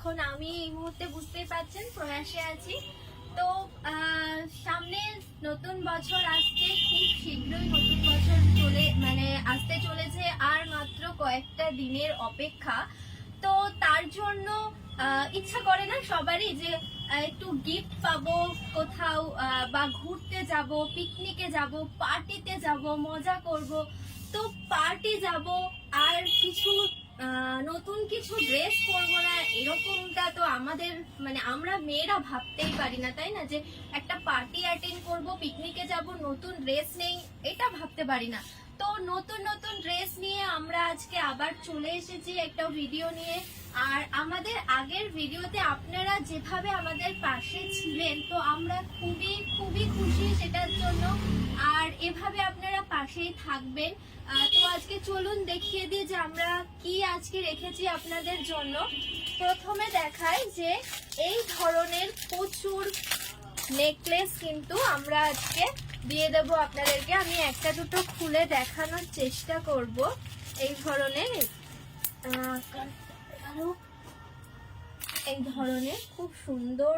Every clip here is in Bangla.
এখন আমি এই মুহূর্তে বুঝতেই পারছেন প্রয়াসে আছি। তো সামনে নতুন বছর আসছে, খুব শীঘ্রই নতুন বছর আসতে চলেছে, আর মাত্র কয়েকটা দিনের অপেক্ষা। তো তার জন্য ইচ্ছা করে না সবারই যে একটু গিফট পাবো কোথাও, বা ঘুরতে যাব, পিকনিকে যাব, পার্টিতে যাব, মজা করব। তো পার্টি যাব আর কিছু নতুন কিছু ড্রেস পরবো না, এরকমটা তো আমাদের আমরা মেয়েরা ভাবতেই পারি না, তাই না? যে একটা পার্টি অ্যাটেন্ড করব, পিকনিকে যাব, নতুন ড্রেস নেই, এটা ভাবতে পারি না। তো নতুন নতুন ড্রেস নিয়ে আমরা আজকে আবার চলে এসেছি একটা ভিডিও নিয়ে। আর আমাদের আগের ভিডিওতে আপনারা যেভাবে আমাদের পাশে ছিলেন, তো আমরা খুবই খুবই খুশি সেটার জন্য। আর এভাবে আপনারা পাশেই থাকবেন। তো আজকে চলুন দেখিয়ে দিই যে আমরা কি আজকে রেখেছি আপনাদের জন্য। প্রথমে দেখাই যে এই ধরনের প্রচুর নেকলেস কিন্তু আমরা আজকে দিয়ে দেবো আপনাদেরকে। আমি একটা দুটো খুলে দেখানোর চেষ্টা করব। এই ধরনের খুব সুন্দর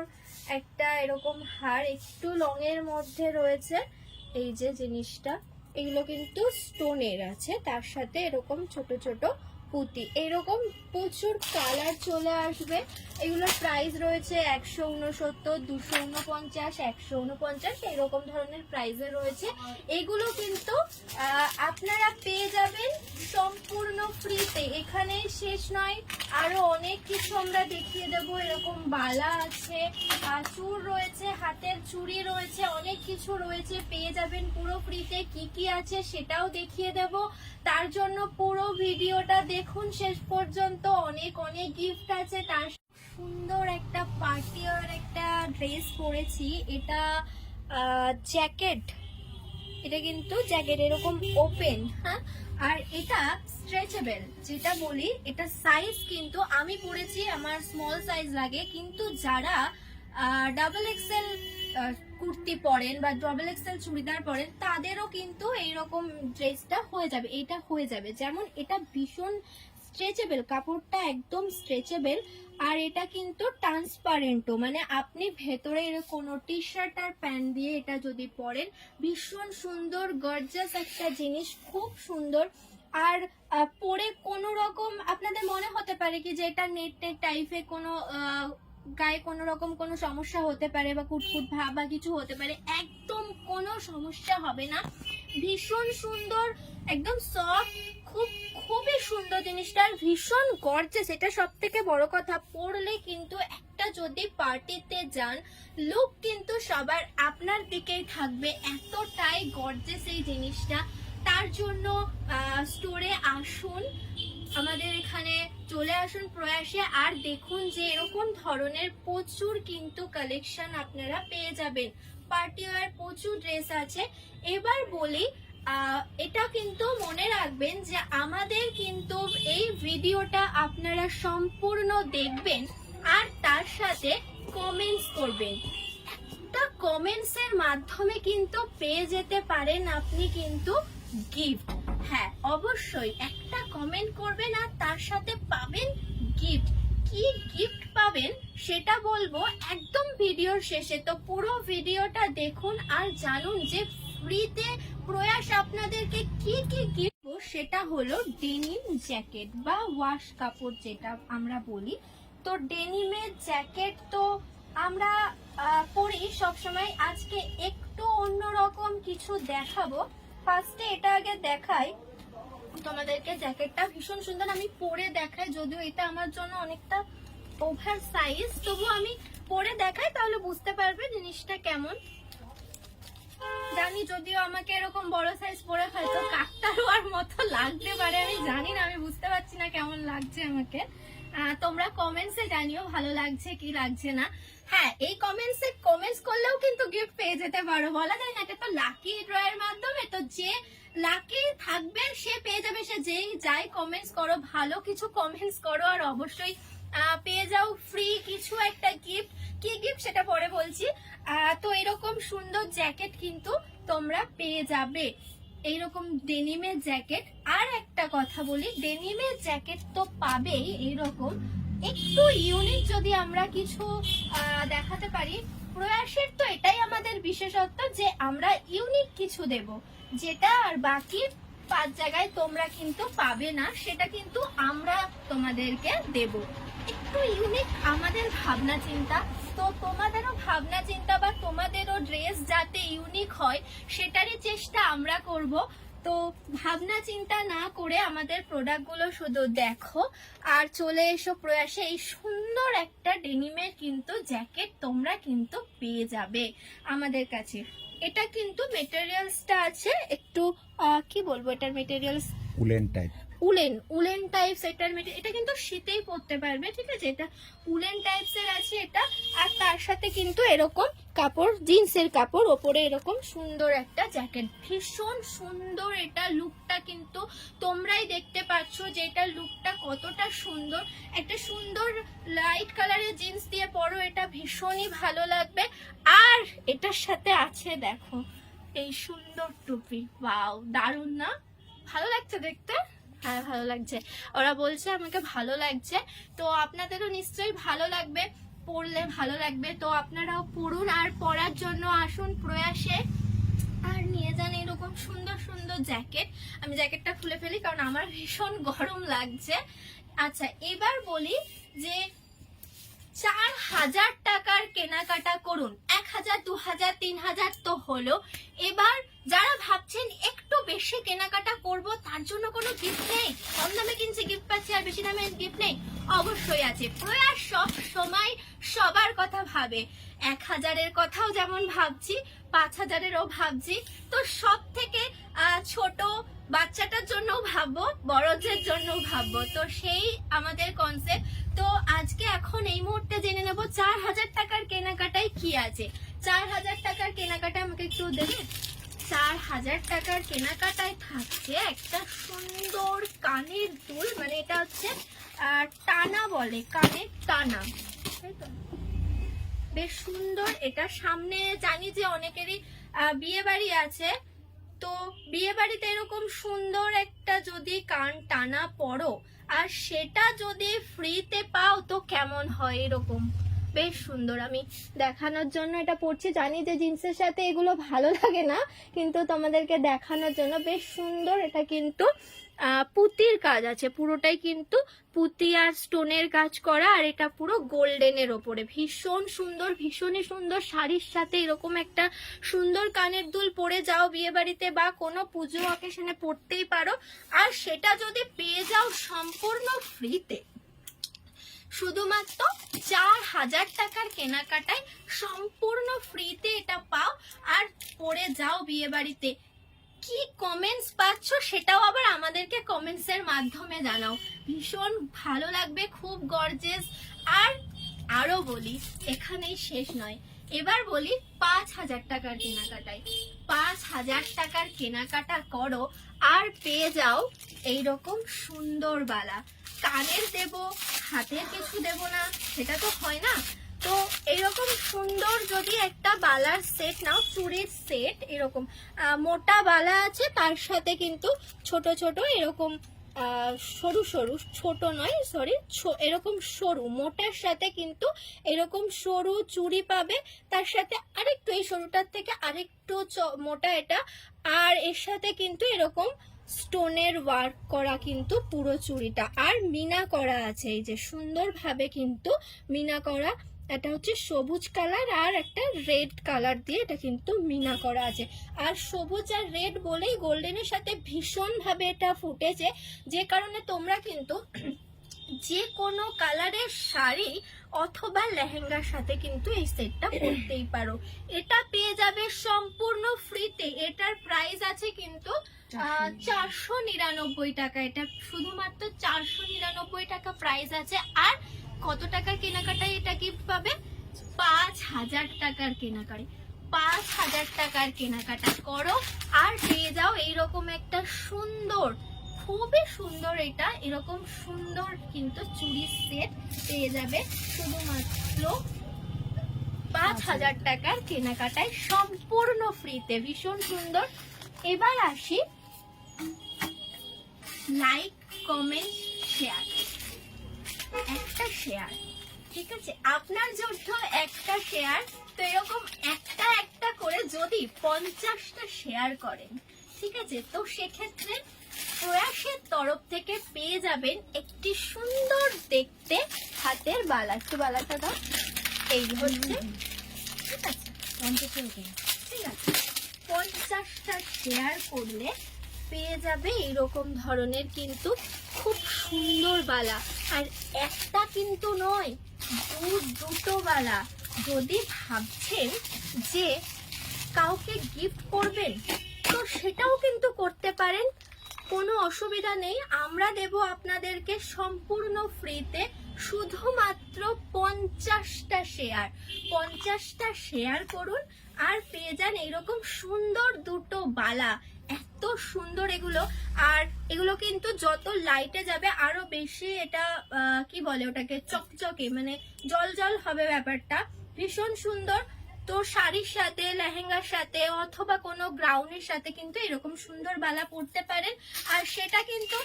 একটা এরকম হার, একটু লংয়ের মধ্যে রয়েছে। এই যে জিনিসটা, এগুলো কিন্তু স্টোনের আছে, তার সাথে এরকম ছোট ছোট পুঁতি, এরকম প্রচুর কালার চলে আসবে। এগুলোর প্রাইস রয়েছে 169, 249, 149, এরকম ধরনের প্রাইসে রয়েছে। এগুলো কিন্তু আপনারা পেয়ে যাবেন সম্পূর্ণ ফ্রিতে। এখানে শেষ নয়, আরো অনেক কিছু আমরা দেখিয়ে দেবো। এরকম বালা আছে, চুর রয়েছে, হাতের চুড়ি রয়েছে, অনেক কিছু রয়েছে, পেয়ে যাবেন পুরো ফ্রিতে। কি কি আছে সেটাও দেখিয়ে দেব। তার জন্য পুরো ভিডিওটা দেখুন শেষ পর্যন্ত। অনেক অনেক গিফট আছে। তার সুন্দর একটা পার্টি আর একটা ড্রেস পরেছি। এটা জ্যাকেট, এটা কিন্তু জ্যাকেট এরকম ওপেন, হ্যাঁ। আর এটা স্ট্রেচেবল, যেটা বলি এটা সাইজ কিন্তু আমি পরেছি, আমার স্মল সাইজ লাগে, কিন্তু যারা ডাবল এক্সেল কুর্তি পরেন বা ডাবল এক্সেল চুড়িদার পরেন, তাদেরও কিন্তু এইরকম ড্রেসটা হয়ে যাবে, এটা হয়ে যাবে। যেমন এটা ভীষণ স্ট্রেচেবল, কাপড়টা একদম স্ট্রেচেবল। আর এটা কিন্তু ট্রান্সপারেন্টও, আপনি ভেতরে কোনো টি শার্ট আর প্যান্ট দিয়ে এটা যদি পরেন, ভীষণ সুন্দর গর্জাস একটা জিনিস, খুব সুন্দর। আর পরে কোনো রকম আপনাদের মনে হতে পারে কি যে এটা নেট নেট টাইপের কোনো গায়ে কোনো রকম কোনো সমস্যা হতে পারে বা কুটকুট ভাব বা কিছু হতে পারে, একদম কোনো সমস্যা হবে না। ভীষণ সুন্দর, একদম সফট, খুবই সুন্দর জিনিসটা, আর ভীষণ গর্জাস। এটা সব থেকে বড় কথা, পরলে কিন্তু একটা যদি পার্টিতে যান, লুক কিন্তু সবার আপনার দিকেই থাকবে, এতটাই গর্জাস এই জিনিসটা। তার জন্য স্টোরে আসুন, আমাদের এখানে চলে আসুন প্রয়াসে, আর দেখুন যে এরকম ধরনের প্রচুর কিন্তু কালেকশন আপনারা পেয়ে যাবেন। পার্টি ওয়্যার প্রচুর ড্রেস আছে। এবার বলি, এটা কিন্তু মনে রাখবেন যে আমাদের কিন্তু এই ভিডিওটা আপনারা সম্পূর্ণ দেখবেন, আর তার সাথে কমেন্টস করবেন। একটা কমেন্টসের মাধ্যমে কিন্তু পেয়ে যেতে পারেন আপনি কিন্তু গিফট। হ্যাঁ, অবশ্যই একটা কমেন্ট করবেন আর তার সাথে পাবেন গিফট। কি গিফট পাবেন সেটা বলবো একদম ভিডিওর শেষে। তো পুরো ভিডিওটা দেখুন আর জানুন যে ফ্রিতে প্রয়াস আপনাদেরকে কি কি গিফট। সেটা হলো ডেনিম জ্যাকেট বা ওয়াশ কাপড় যেটা আমরা বলি। তো ডেনিমের জ্যাকেট তো আমরা পরি সবসময়। আজকে একটু অন্যরকম কিছু দেখাবো। ফার্স্টে এটা আগে দেখাই তোমাদেরকে। জ্যাকেটটা ভীষণ সুন্দর, আমি পরে দেখাই, যদিও এটা আমার জন্য অনেকটা ওভার সাইজ, তবু আমি পরে দেখাই, তাহলে বুঝতে পারবে জিনিসটা কেমন। জানি যদিও আমাকে এরকম বড় সাইজ পরে হয়তো কাকতারুয়ার মতো লাগতে পারে, আমি জানি না, আমি বুঝতে পারছি না কেমন লাগছে আমাকে। তোমরা কমেন্টসে জানিও ভালো লাগছে কি লাগছে না। হ্যাঁ, এই কমেন্টস করলেও কিন্তু গিফট পেয়ে যেতে পারো, বলা যায় না। এটা তো লাকি ড্রয়ের মাধ্যমে, তো যে লাকি থাকবে সে পেয়ে যাবে। সে যেই যাই কমেন্টস করো, ভালো কিছু কমেন্টস করো, আর অবশ্যই পেয়ে যাও ফ্রি কিছু একটা গিফট। কি গিফট সেটা পরে বলছি। তো এরকম সুন্দর জ্যাকেট কিন্তু তোমরা পেয়ে যাবে, এইরকম ডেনিমের জ্যাকেট। আর একটা কথা বলি, ডেনিমের জ্যাকেট তো পাবেই, এইরকম একটু একটু ইউনিক যদি আমরা কিছু দেখাতে পারি, প্রয়াসের তো এটাই আমাদের বিশেষত্ব যে আমরা ইউনিক কিছু দেব, যেটা আর বাকি 5 জায়গায় তোমরা কিন্তু পাবে না, সেটা কিন্তু আমরা তোমাদেরকে দেব। একটু ইউনিক আমাদের ভাবনা চিন্তা, তো তোমাদেরও ভাবনা চিন্তা বা তোমাদেরও ড্রেস যাতে ইউনিক হয় সেটারই চেষ্টা আমরা করব। তো ভাবনা চিন্তা না করে আমাদের প্রোডাক্টগুলো শুধু দেখো আর চলে এসো প্রয়াসে। এই সুন্দর একটা ডেনিমের কিন্তু জ্যাকেট তোমরা কিন্তু পেয়ে যাবে আমাদের কাছে। এটা কিন্তু মেটেরিয়ালসটা আছে একটু কি বলবো, এটার materials woollen type, woollen types এটার এটা কিন্তু শীতেই পরতে পারবে, ঠিক আছে। এটা উলেন টাইপস এর আছে এটা, আর তার সাথে কিন্তু এরকম কাপড়, জিন্সের কাপড়, ওপরে এরকম সুন্দর একটা জ্যাকেট। ভীষণ সুন্দর এটা লুকটা, কিন্তু তোমরাই দেখতে পাচ্ছ যে এটার লুকটা কতটা সুন্দর। একটা সুন্দর লাইট কালারের জিন্স দিয়ে পরো, এটা ভীষণই ভালো লাগবে। আর এটার সাথে আছে দেখো এই সুন্দর টুপি, ওয়াও দারুণ না? ভালো লাগছে দেখতে? হ্যাঁ ভালো লাগছে, ওরা বলছে আমাকে ভালো লাগছে, তো আপনাদেরও নিশ্চয়ই ভালো লাগবে, পরলে ভালো লাগবে। তো আপনারাও পরুন আর পরার জন্য আসুন প্রয়াসে, আর নিয়ে যান এরকম সুন্দর সুন্দর জ্যাকেট। আমি জ্যাকেটটা খুলে ফেলি কারণ আমার ভীষণ গরম লাগছে। আচ্ছা এবার বলি যে 4000 টাকার কেনাকাটা করুন, 1000 2000 3000 তো হলো। এবার যারা ভাবছেন একটু বেশি কেনাকাটা করব, তার জন্য কোনো গিফট নেই, কম দামে কিনছি গিফট পাচ্ছি আর বেশি দামে গিফট নেই, অবশ্যই আছে। প্রয়াস সব সময় সবার কথা ভাবে, 1000-এর কথাও যেমন ভাবছি, 5000-এরও ভাবছি। তো সব থেকে ছোট বাচ্চাটার জন্য ভাববো, বড়দের জন্য ভাববো, তো সেই আমাদের কনসেপ্ট। তো আজকে এখন এই মুহূর্তে জেনে নেব 4000 টাকার কেনাকাটায় কি আছে। 4000 টাকার কেনাকাটা আমাকে একটু দেবে। 4000 টাকার কেনাকাটায় থাকছে একটা সুন্দর কানের দুল, মানে এটা হচ্ছে টানা বলে, কানের টানা, তাই তো বেশ সুন্দর। এটা সামনে জানি যে অনেকেরই বিয়ে বাড়ি আছে, তো বিয়ে বাড়িতে এরকম সুন্দর একটা যদি কান টানা পরো আর সেটা যদি ফ্রিতে পাও তো কেমন হয়, এরকম বেশ সুন্দর। আমি দেখানোর জন্য এটা পরছি, জানি যে জিন্সের সাথে এগুলো ভালো লাগে না, কিন্তু তোমাদেরকে দেখানোর জন্য বেশ সুন্দর। এটা কিন্তু পুঁতির কাজ আছে, পুরোটাই কিন্তু পুঁতি আর স্টোনের কাজ করা, আর এটা পুরো গোল্ডেনের ওপরে ভীষণ সুন্দর, ভীষণই সুন্দর। শাড়ির সাথে এরকম একটা সুন্দর কানের দুল পরে যাও বিয়ে বাড়িতে বা কোনো পুজো অকেশনে পরতেই পারো, আর সেটা যদি পেয়ে যাও সম্পূর্ণ ফ্রিতে, শুধুমাত্র 4000 টাকার কেনাকাটায় সম্পূর্ণ ফ্রিতে এটা পাও, আর পরে যাও বিয়ে বাড়িতে। কি কমেন্টস পাচ্ছ সেটাও আবার আমাদেরকে কমেন্টস এর মাধ্যমে জানাও, ভীষণ ভালো লাগবে, খুব গর্জিয়াস। আর আরো বলি, এখানেই শেষ নয়, এবার বলি 5000 টাকার কেনাকাটায়। 5000 টাকার কেনাকাটা করো আর পেয়ে যাও এইরকম সুন্দর বালা। কানের দেব, হাতের কিছু দেব না, সেটা তো হয় না। তো এরকম সুন্দর যদি একটা বালার সেট নাও, চুড়ির সেট, এরকম মোটা বালা আছে, তার সাথে কিন্তু ছোট ছোট এরকম সরু সরু, ছোট নয় সরি, এরকম সরু, মোটার সাথে কিন্তু এরকম সরু চুড়ি পাবে, তার সাথে আরেকটু এই সরুটার থেকে আরেকটু মোটা এটা, আর এর সাথে কিন্তু এরকম স্টোনের ওয়ার্ক করা কিন্তু পুরো চুড়িটা, আর মিনা করা আছে, এই যে সুন্দরভাবে কিন্তু মিনা করা। এটা হচ্ছে সবুজ কালার আর একটা রেড কালার দিয়ে এটা কিন্তু মিনা করা আছে, আর সবুজ আর রেড বলেই গোল্ডেনের সাথে ভীষণ ভাবে এটা ফুটেছে, যে কারণে তোমরা কিন্তু যে কোনো কালারের শাড়ি অথবা লেহেঙ্গার সাথে কিন্তু এই সেটটা পরতেই পারো। এটা পেয়ে যাবে সম্পূর্ণ ফ্রিতে। এটার প্রাইস আছে কিন্তু 499 টাকা, এটা শুধুমাত্র 499 টাকা প্রাইস আছে। আর কত টাকার কেনাকাটায় এটা গিফট পাবে? 5000 টাকার কেনাকাটায়। 5000 টাকার কেনাকাটা করো আর পেয়ে যাও এইরকম একটা সুন্দর, খুবই সুন্দর, এটা এরকম সুন্দর কিন্তু চুড়ির সেট পেয়ে যাবে শুধুমাত্র 5000 টাকার কেনাকাটায় সম্পূর্ণ ফ্রিতে, ভীষণ সুন্দর। এবার আসি লাইক, কমেন্ট, শেয়ার, একটা শেয়ার ঠিক আছে, আপনার জন্য একটা শেয়ার। তো এরকম একটা একটা করে যদি 50টা শেয়ার করেন, ঠিক আছে, তো সেক্ষেত্রে প্রয়াসের তরফ থেকে পেয়ে যাবেন একটি সুন্দর দেখতে হাতের বালা। একটু বালাটা দাও। এই হচ্ছে, ঠিক আছে, ঠিক আছে, 50টা শেয়ার করলে পেয়ে যাবে এরকম ধরনের কিন্তু খুব সুন্দর বালা। আর একটা কিন্তু নয়, দুটো বালা। যদি ভাবছেন যে কাউকে গিফট করবেন, তো সেটাও কিন্তু করতে পারেন, কোনো অসুবিধা নেই। আমরা দেব আপনাদেরকে সম্পূর্ণ ফ্রিতে শুধুমাত্র 50টা শেয়ার। 50টা শেয়ার করুন আর পেয়ে যান এইরকম সুন্দর দুটো বালা। এত সুন্দর এগুলো। আর এগুলো কিন্তু যত লাইটে যাবে আরো বেশি এটা কি বলে ওটাকে, চকচকে, মানে জল জল হবে ব্যাপারটা। ভীষণ সুন্দর। তো শাড়ির সাথে, লেহেঙ্গার সাথে অথবা কোনো গ্রাউনের সাথে কিন্তু এরকম সুন্দর বালা পরতে পারেন। আর সেটা কিন্তু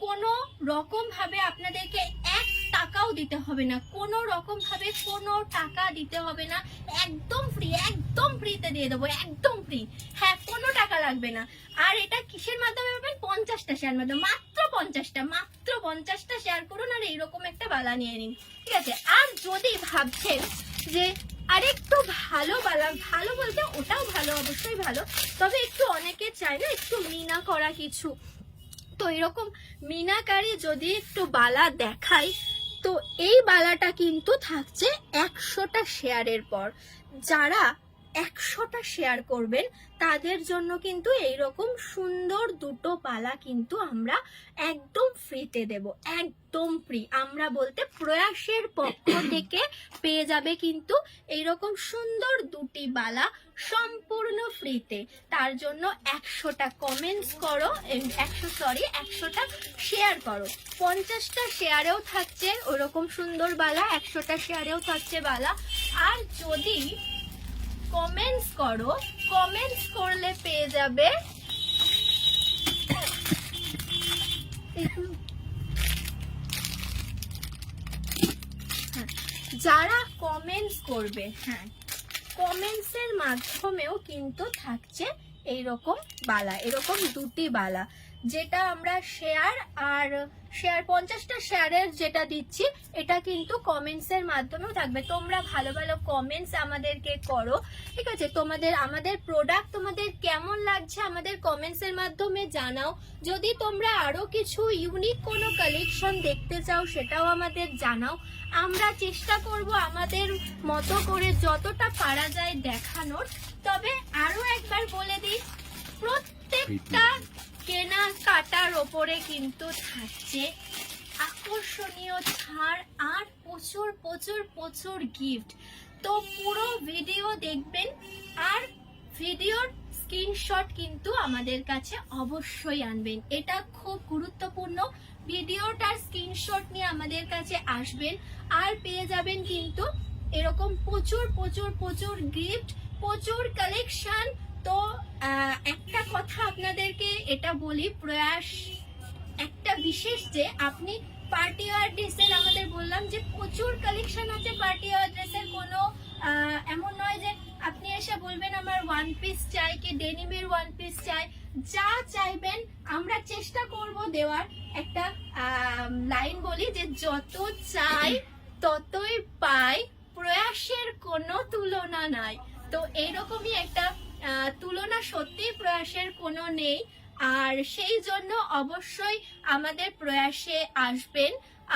কোনো রকম ভাবে আপনাদেরকে 1 টাকাও দিতে হবে না, কোনো রকম ভাবে কোনো টাকা দিতে হবে না, একদম ফ্রি, একদম ফ্রিতে দিয়ে দেবো, একদম ফ্রি। হ্যাঁ, কোনো টাকা লাগবে না। আর এটা কিসের মাধ্যমে পাবেন? 50টা শেয়ার মাধ্যমে, মাত্র 50টা শেয়ার করুন আর এইরকম একটা বালা নিয়ে নিন, ঠিক আছে। আর যদি ভাবছেন যে আরেকটু ভালো বালা, ভালো বলতে ওটাও ভালো, অবশ্যই ভালো, তবে একটু অনেকে চায় না একটু মিনা করা কিছু, তো এরকম মিনাকারি যদি একটু বালা দেখাই, তো এই বালাটা কিন্তু থাকছে 100টা শেয়ারের পর। যারা 100টা শেয়ার করবেন তাদের জন্য কিন্তু এইরকম সুন্দর দুটো বালা কিন্তু আমরা একদম ফ্রিতে দেব, একদম ফ্রি। আমরা বলতে প্রয়াসের পক্ষ থেকে পেয়ে যাবে কিন্তু এইরকম সুন্দর দুটি বালা সম্পূর্ণ ফ্রিতে। তার জন্য 100টা কমেন্টস করো, 100টা শেয়ার করো। 50টা শেয়ারেও থাকছে ওরকম সুন্দর বালা, 100টা শেয়ারেও থাকছে বালা। আর যদি কমেন্টস করো, কমেন্টস করলে পেয়ে যাবে যারা কমেন্টস করবে, হ্যাঁ, কমেন্টসের মাধ্যমেও কিন্তু থাকছে এইরকম বালা, এরকম দুটি বালা, যেটা আমরা শেয়ার আর শেয়ার 50টা শেয়ারের যেটা দিচ্ছি এটা কিন্তু কমেন্টসের মাধ্যমেও থাকবে। তোমরা ভালো ভালো কমেন্টস আমাদেরকে করো, ঠিক আছে। আমাদের প্রোডাক্ট তোমাদের কেমন লাগছে আমাদের কমেন্টসের মাধ্যমে জানাও। যদি তোমরা আরো কিছু ইউনিক কোনো কালেকশন দেখতে চাও সেটাও আমাদের জানাও। আমরা চেষ্টা করব আমাদের মতো করে যতটা পারা যায় দেখানোর। তবে আরো একবার বলে দিই, প্রত্যেকটা কেনাকাটার ওপরে কিন্তু থাকছে আকর্ষণীয় ছাড় আর প্রচুর প্রচুর প্রচুর গিফট। তো পুরো ভিডিও দেখবেন আর ভিডিওর স্ক্রিনশট কিন্তু আমাদের কাছে অবশ্যই আনবেন, এটা খুব গুরুত্বপূর্ণ। ভিডিওটার স্ক্রিনশট নিয়ে আমাদের কাছে আসবেন আর পেয়ে যাবেন কিন্তু এরকম প্রচুর প্রচুর প্রচুর গিফট, প্রচুর কালেকশন। তো একটা কথা আপনাদেরকে এটা বলি, প্রয়াস একটা বিশেষ যে আপনি পার্টি ওয়্যার ড্রেসের, আমাদের বললাম যে প্রচুর কালেকশন আছে পার্টি ওয়্যার ড্রেসের। কোনো এমন নয় যে আপনি এসে বলবেন আমার ওয়ান পিস চাই কি ডেনিমের ওয়ান পিস চাই, যা চাইবেন আমরা চেষ্টা করব দেওয়ার। একটা লাইন বলি যে যত চাই ততই পাই, প্রয়াসের কোনো তুলনা নাই। তো এইরকমই একটা তুলনা সত্যি প্রয়াসের কোনো নেই। আর সেই জন্য অবশ্যই আমাদের প্রয়াসে আসবেন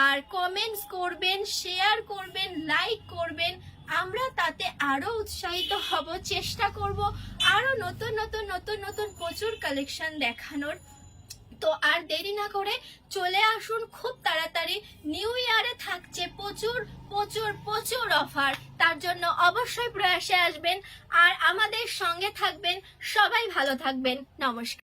আর কমেন্টস করবেন, শেয়ার করবেন, লাইক করবেন। আমরা তাতে আরো উৎসাহিত হব, চেষ্টা করব আরো নতুন নতুন নতুন নতুন প্রচুর কালেকশন দেখানোর। তো আর দেরি না করে চলে আসুন খুব তাড়াতাড়ি, নিউ ইয়ারে থাকছে প্রচুর প্রচুর প্রচুর অফার। তার জন্য অবশ্যই প্রয়াসে আসবেন আর আমাদের সঙ্গে থাকবেন। সবাই ভালো থাকবেন। নমস্কার।